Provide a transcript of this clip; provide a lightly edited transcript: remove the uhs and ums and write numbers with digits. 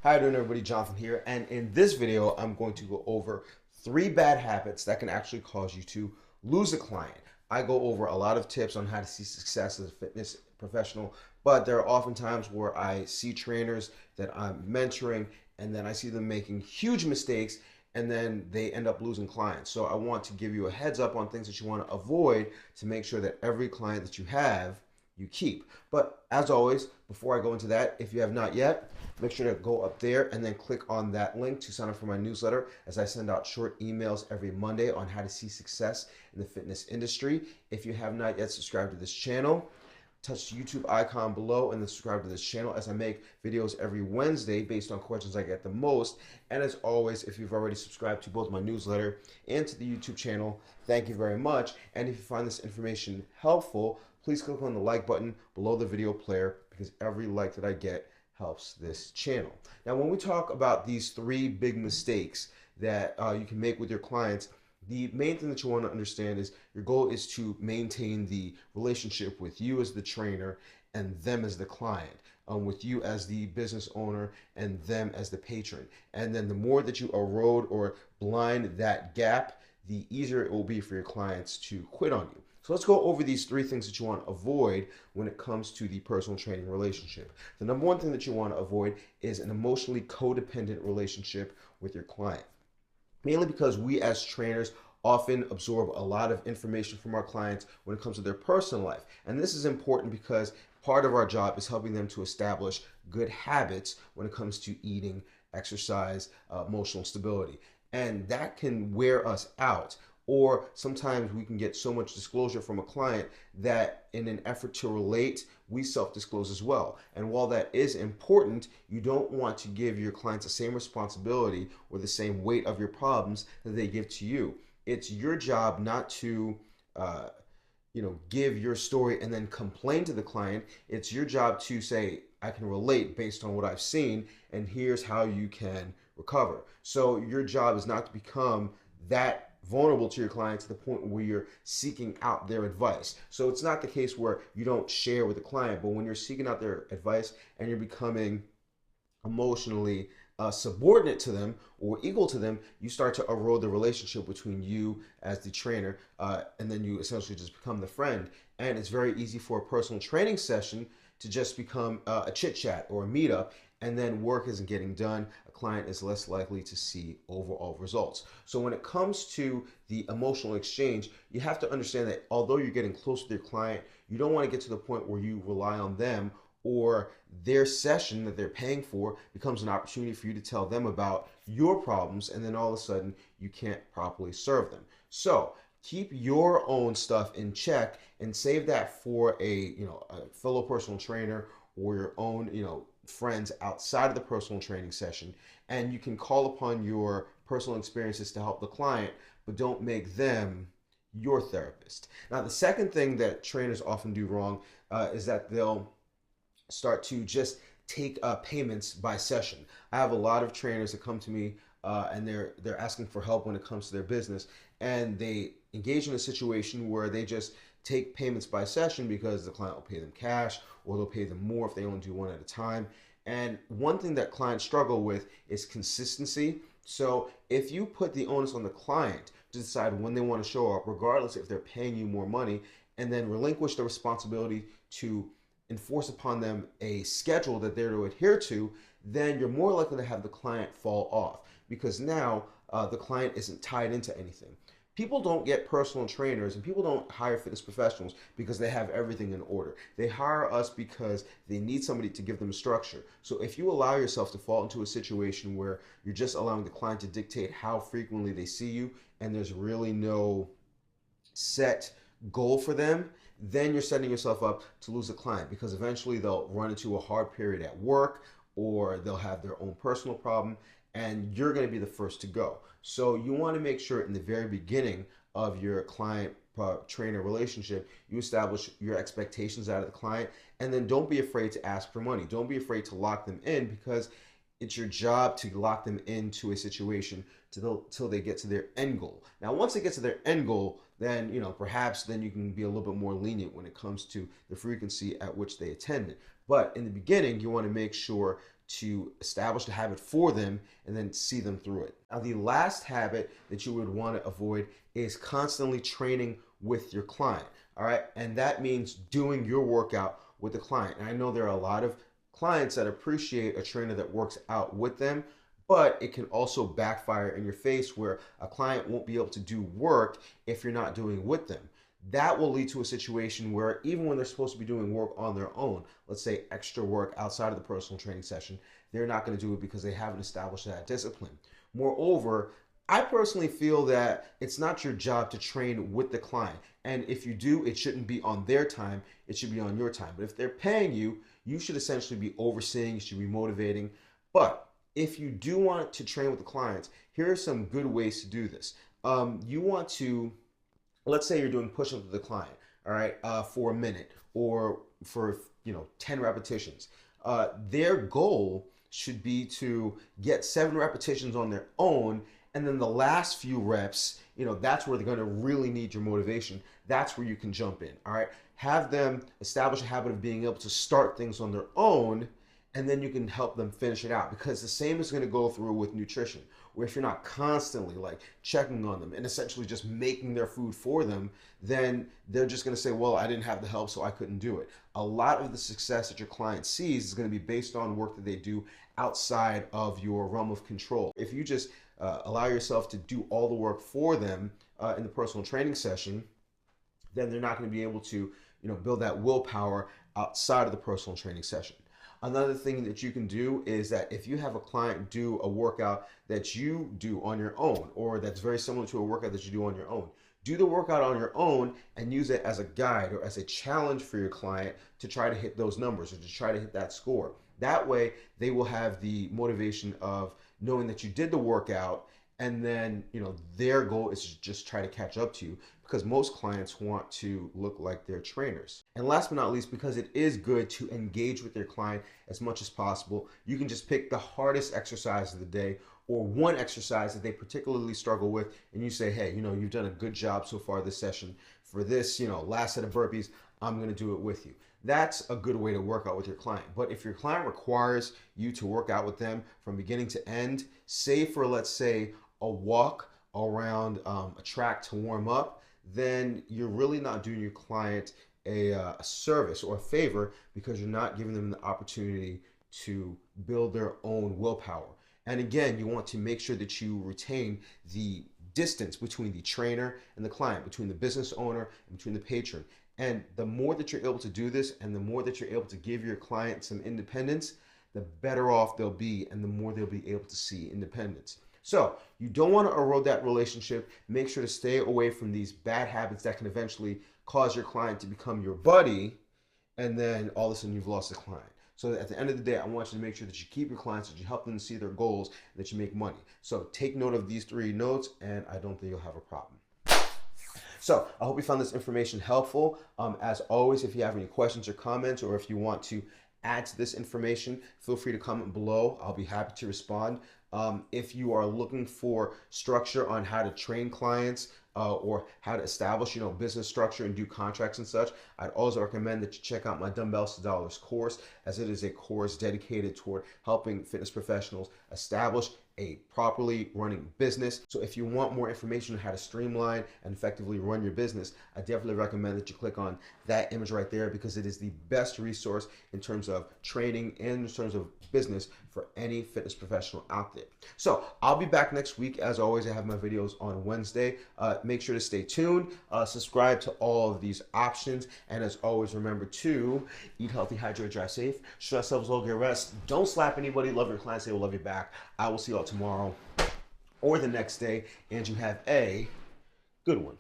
How you doing, everybody? Jonathan here, and in this video I'm going to go over 3 bad habits that can actually cause you to lose a client. I go over a lot of tips on how to see success as a fitness professional, but there are often times where I see trainers that I'm mentoring and then I see them making huge mistakes and then they end up losing clients. So I want to give you a heads up on things that you want to avoid to make sure that every client that you have you keep. But as always, before I go into that, if you have not yet, make sure to go up there and then click on that link to sign up for my newsletter, as I send out short emails every Monday on how to see success in the fitness industry. If you have not yet subscribed to this channel, touch the YouTube icon below and then subscribe to this channel, as I make videos every Wednesday based on questions I get the most. And as always, if you've already subscribed to both my newsletter and to the YouTube channel, thank you very much. And if you find this information helpful, please click on the like button below the video player, because every like that I get helps this channel. Now, when we talk about these 3 big mistakes that you can make with your clients, the main thing that you want to understand is your goal is to maintain the relationship with you as the trainer and them as the client, with you as the business owner and them as the patron. And then the more that you erode or blind that gap, the easier it will be for your clients to quit on you. So let's go over these 3 things that you want to avoid when it comes to the personal training relationship. The number 1 thing that you want to avoid is an emotionally codependent relationship with your client. Mainly because we as trainers often absorb a lot of information from our clients when it comes to their personal life. And this is important because part of our job is helping them to establish good habits when it comes to eating, exercise, emotional stability. And that can wear us out. Or sometimes we can get so much disclosure from a client that in an effort to relate, we self-disclose as well. And while that is important, you don't want to give your clients the same responsibility or the same weight of your problems that they give to you. It's your job not to give your story and then complain to the client. It's your job to say, I can relate based on what I've seen, and here's how you can recover. So your job is not to become that vulnerable to your client to the point where you're seeking out their advice. So it's not the case where you don't share with the client, but when you're seeking out their advice and you're becoming emotionally subordinate to them or equal to them, you start to erode the relationship between you as the trainer, and then you essentially just become the friend. And it's very easy for a personal training session to just become a chit chat or a meetup, and then work isn't getting done. A client is less likely to see overall results. So when it comes to the emotional exchange, you have to understand that although you're getting close with your client, you don't want to get to the point where you rely on them, or their session that they're paying for becomes an opportunity for you to tell them about your problems, and then all of a sudden you can't properly serve them. So keep your own stuff in check and save that for a fellow personal trainer or your own friends outside of the personal training session. And you can call upon your personal experiences to help the client, but don't make them your therapist. Now, the second thing that trainers often do wrong is that they'll start to just take payments by session. I have a lot of trainers that come to me and they're asking for help when it comes to their business, and they engage in a situation where they just take payments by session because the client will pay them cash, or they'll pay them more if they only do one at a time. And one thing that clients struggle with is consistency. So if you put the onus on the client to decide when they want to show up, regardless if they're paying you more money, and then relinquish the responsibility to enforce upon them a schedule that they're to adhere to, then you're more likely to have the client fall off, because now the client isn't tied into anything. People don't get personal trainers and people don't hire fitness professionals because they have everything in order. They hire us because they need somebody to give them a structure. So if you allow yourself to fall into a situation where you're just allowing the client to dictate how frequently they see you, and there's really no set goal for them, then you're setting yourself up to lose a client, because eventually they'll run into a hard period at work, or they'll have their own personal problem, and you're going to be the first to go. So you want to make sure in the very beginning of your client trainer relationship, you establish your expectations out of the client, and then don't be afraid to ask for money. Don't be afraid to lock them in, because it's your job to lock them into a situation till they get to their end goal. Now, once they get to their end goal, then perhaps then you can be a little bit more lenient when it comes to the frequency at which they attend it. But in the beginning, you want to make sure to establish the habit for them and then see them through it. Now, the last habit that you would want to avoid is constantly training with your client. All right. And that means doing your workout with the client. And I know there are a lot of clients that appreciate a trainer that works out with them, but it can also backfire in your face where a client won't be able to do work if you're not doing with them. That will lead to a situation where even when they're supposed to be doing work on their own, let's say extra work outside of the personal training session, they're not going to do it because they haven't established that discipline. Moreover, I personally feel that it's not your job to train with the client. And if you do, it shouldn't be on their time, it should be on your time. But if they're paying you, you should essentially be overseeing, you should be motivating. But if you do want to train with the clients, here are some good ways to do this. You want to, let's say you're doing push-ups with the client, all right, for a minute or for 10 repetitions. Their goal should be to get 7 repetitions on their own, and then the last few reps, that's where they're going to really need your motivation. That's where you can jump in, all right? Have them establish a habit of being able to start things on their own, and then you can help them finish it out, because the same is going to go through with nutrition, where if you're not constantly checking on them and essentially just making their food for them, then they're just going to say, well, I didn't have the help, so I couldn't do it. A lot of the success that your client sees is going to be based on work that they do outside of your realm of control. If you just allow yourself to do all the work for them in the personal training session, then they're not going to be able to build that willpower outside of the personal training session. Another thing that you can do is that if you have a client do a workout that you do on your own, or that's very similar to a workout that you do on your own, do the workout on your own and use it as a guide or as a challenge for your client to try to hit those numbers or to try to hit that score. That way, they will have the motivation of knowing that you did the workout, and then their goal is to just try to catch up to you, because most clients want to look like their trainers. And last but not least, because it is good to engage with your client as much as possible, you can just pick the hardest exercise of the day or one exercise that they particularly struggle with, and you say, hey, you've done a good job so far this session. For this, last set of burpees, I'm going to do it with you. That's a good way to work out with your client. But if your client requires you to work out with them from beginning to end, say for, let's say, a walk around a track to warm up, then you're really not doing your client a service or a favor, because you're not giving them the opportunity to build their own willpower. And again, you want to make sure that you retain the distance between the trainer and the client, between the business owner and between the patron. And the more that you're able to do this, and the more that you're able to give your client some independence, the better off they'll be, and the more they'll be able to see independence. So you don't want to erode that relationship. Make sure to stay away from these bad habits that can eventually cause your client to become your buddy, and then all of a sudden you've lost the client. So at the end of the day, I want you to make sure that you keep your clients, that you help them see their goals, and that you make money. So take note of these 3 notes, and I don't think you'll have a problem. So I hope you found this information helpful. As always, if you have any questions or comments, or if you want to add to this information, feel free to comment below. I'll be happy to respond. If you are looking for structure on how to train clients, or how to establish, business structure and do contracts and such, I'd also recommend that you check out my Dumbbells to Dollars course, as it is a course dedicated toward helping fitness professionals establish a properly running business. So if you want more information on how to streamline and effectively run your business, I definitely recommend that you click on that image right there, because it is the best resource in terms of training and in terms of business for any fitness professional out there. So I'll be back next week. As always, I have my videos on Wednesday. Make sure to stay tuned, subscribe to all of these options, and as always, remember to eat healthy, hydrate, drive safe, stress levels low, get rest, don't slap anybody, love your clients, they will love you back. I will see you all tomorrow or the next day, and you have a good one.